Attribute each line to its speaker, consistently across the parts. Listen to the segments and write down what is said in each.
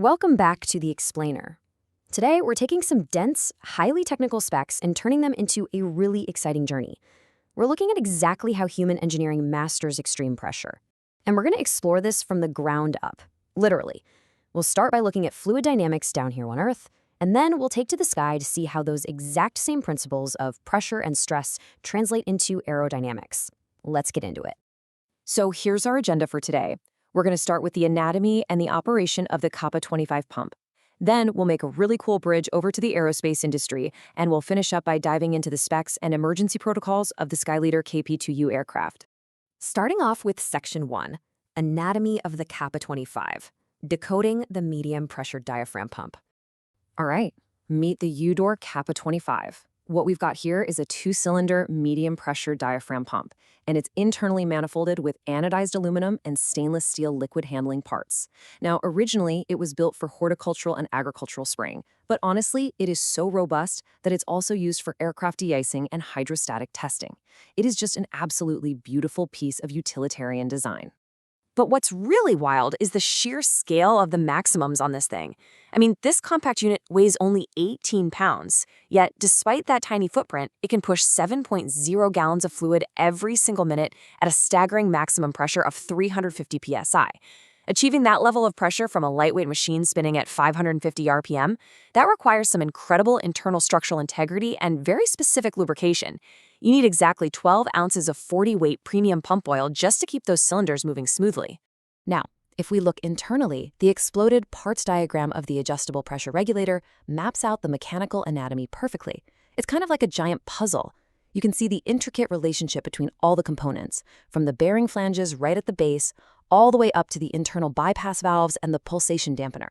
Speaker 1: Welcome back to The Explainer. Today, we're taking some dense, highly technical specs and turning them into a really exciting journey. We're looking at exactly how human engineering masters extreme pressure. And we're going to explore this from the ground up, literally. We'll start by looking at fluid dynamics down here on Earth, and then we'll take to the sky to see how those exact same principles of pressure and stress translate into aerodynamics. Let's get into it.
Speaker 2: So here's our agenda for today. We're going to start with the anatomy and the operation of the Kappa 25 pump. Then we'll make a really cool bridge over to the aerospace industry, and we'll finish up by diving into the specs and emergency protocols of the Regulator KP2U aircraft.
Speaker 1: Starting off with Section 1, Anatomy of the Kappa 25, decoding the medium pressure diaphragm pump.
Speaker 2: All right, meet the Udor KAPPA 25. What we've got here is a 2-cylinder medium pressure diaphragm pump, and it's internally manifolded with anodized aluminum and stainless steel liquid handling parts. Now, originally, it was built for horticultural and agricultural spraying, but honestly, it is so robust that it's also used for aircraft de-icing and hydrostatic testing. It is just an absolutely beautiful piece of utilitarian design. But what's really wild is the sheer scale of the maximums on this thing. I mean, this compact unit weighs only 18 pounds, yet despite that tiny footprint, it can push 7.0 gallons of fluid every single minute at a staggering maximum pressure of 350 psi. Achieving that level of pressure from a lightweight machine spinning at 550 RPM, that requires some incredible internal structural integrity and very specific lubrication. You need exactly 12 ounces of 40-weight premium pump oil just to keep those cylinders moving smoothly.
Speaker 1: Now, if we look internally, the exploded parts diagram of the adjustable pressure regulator maps out the mechanical anatomy perfectly. It's kind of like a giant puzzle. You can see the intricate relationship between all the components, from the bearing flanges right at the base, all the way up to the internal bypass valves and the pulsation dampener.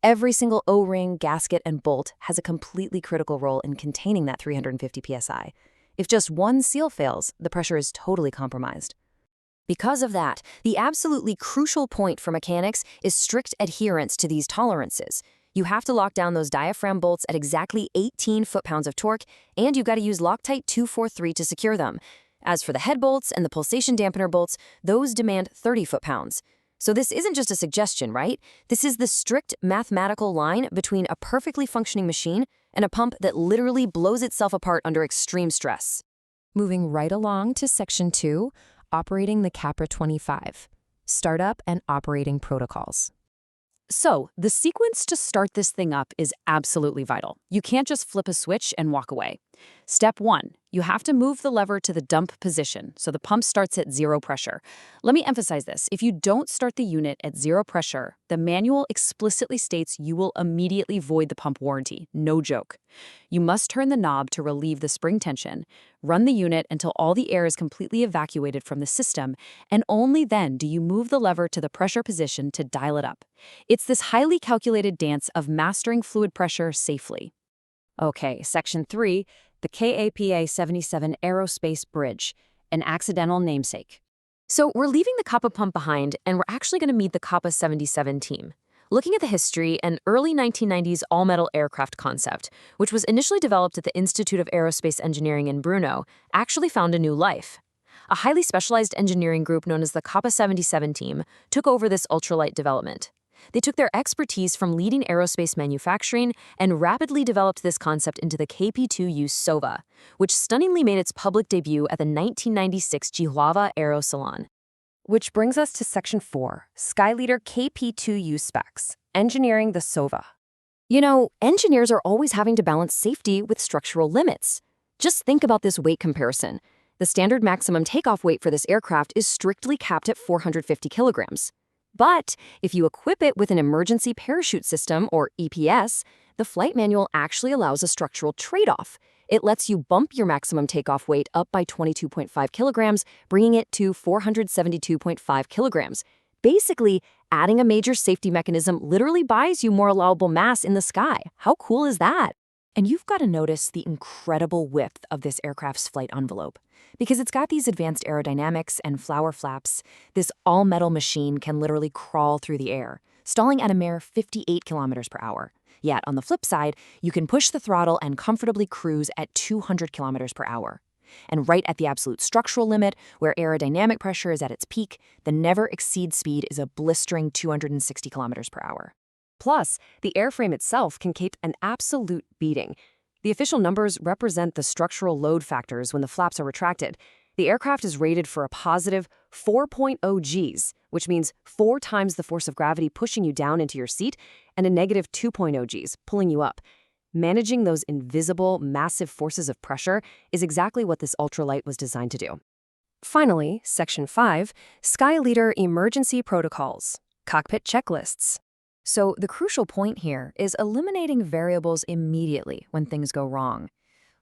Speaker 1: Every single O-ring, gasket, and bolt has a completely critical role in containing that 350 psi. If just one seal fails, the pressure is totally compromised. Because of that, the absolutely crucial point for mechanics is strict adherence to these tolerances. You have to lock down those diaphragm bolts at exactly 18 foot-pounds of torque, and you've got to use Loctite 243 to secure them. As for the head bolts and the pulsation dampener bolts, those demand 30 foot-pounds. So this isn't just a suggestion, right? This is the strict mathematical line between a perfectly functioning machine and a pump that literally blows itself apart under extreme stress.
Speaker 2: Moving right along to Section 2, operating the Kappa 25. Startup and operating protocols. So, the sequence to start this thing up is absolutely vital. You can't just flip a switch and walk away. Step 1, you have to move the lever to the dump position, so the pump starts at 0 pressure. Let me emphasize this. If you don't start the unit at 0 pressure, the manual explicitly states you will immediately void the pump warranty. No joke. You must turn the knob to relieve the spring tension, run the unit until all the air is completely evacuated from the system, and only then do you move the lever to the pressure position to dial it up. It's this highly calculated dance of mastering fluid pressure safely. Okay, Section 3, the KAPA 77 Aerospace Bridge, an accidental namesake. So we're leaving the Kappa pump behind, and we're actually going to meet the Kappa 77 team. Looking at the history, an early 1990s all-metal aircraft concept, which was initially developed at the Institute of Aerospace Engineering in Brno, actually found a new life. A highly specialized engineering group known as the Kappa 77 team took over this ultralight development. They took their expertise from leading aerospace manufacturing and rapidly developed this concept into the KP2U SOVA, which stunningly made its public debut at the 1996 Chihuahua Aero Salon. Which brings us to Section 4, Skyleader KP2U specs, engineering the SOVA. You know, engineers are always having to balance safety with structural limits. Just think about this weight comparison. The standard maximum takeoff weight for this aircraft is strictly capped at 450 kilograms. But if you equip it with an emergency parachute system, or EPS, the flight manual actually allows a structural trade-off. It lets you bump your maximum takeoff weight up by 22.5 kilograms, bringing it to 472.5 kilograms. Basically, adding a major safety mechanism literally buys you more allowable mass in the sky. How cool is that? And you've got to notice the incredible width of this aircraft's flight envelope. Because it's got these advanced aerodynamics and flower flaps, this all-metal machine can literally crawl through the air, stalling at a mere 58 kilometers per hour. Yet, on the flip side, you can push the throttle and comfortably cruise at 200 kilometers per hour. And right at the absolute structural limit, where aerodynamic pressure is at its peak, the never-exceed speed is a blistering 260 kilometers per hour. Plus, the airframe itself can keep an absolute beating. The official numbers represent the structural load factors when the flaps are retracted. The aircraft is rated for a positive 4.0 Gs, which means 4 times the force of gravity pushing you down into your seat, and a negative 2.0 Gs, pulling you up. Managing those invisible, massive forces of pressure is exactly what this ultralight was designed to do. Finally, Section 5, Sky Leader Emergency Protocols, Cockpit Checklists. So the crucial point here is eliminating variables immediately when things go wrong.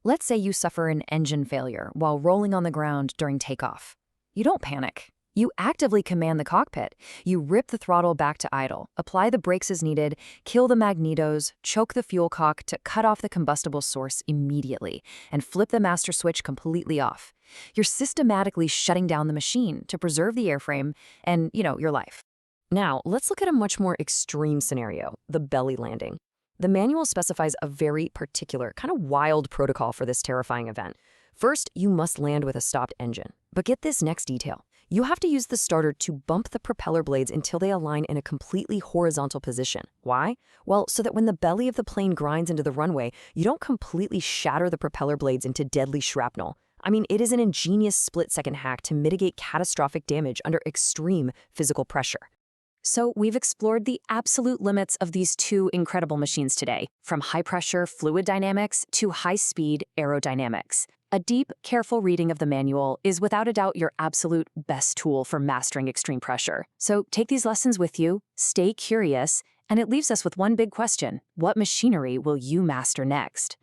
Speaker 2: Let's say you suffer an engine failure while rolling on the ground during takeoff. You don't panic. You actively command the cockpit. You rip the throttle back to idle, apply the brakes as needed, kill the magnetos, choke the fuel cock to cut off the combustible source immediately, and flip the master switch completely off. You're systematically shutting down the machine to preserve the airframe and, your life. Now, let's look at a much more extreme scenario, the belly landing. The manual specifies a very particular, kind of wild protocol for this terrifying event. First, you must land with a stopped engine. But get this next detail. You have to use the starter to bump the propeller blades until they align in a completely horizontal position. Why? Well, so that when the belly of the plane grinds into the runway, you don't completely shatter the propeller blades into deadly shrapnel. I mean, it is an ingenious split-second hack to mitigate catastrophic damage under extreme physical pressure. So we've explored the absolute limits of these two incredible machines today, from high-pressure fluid dynamics to high-speed aerodynamics. A deep, careful reading of the manual is without a doubt your absolute best tool for mastering extreme pressure. So take these lessons with you, stay curious, and it leaves us with one big question: what machinery will you master next?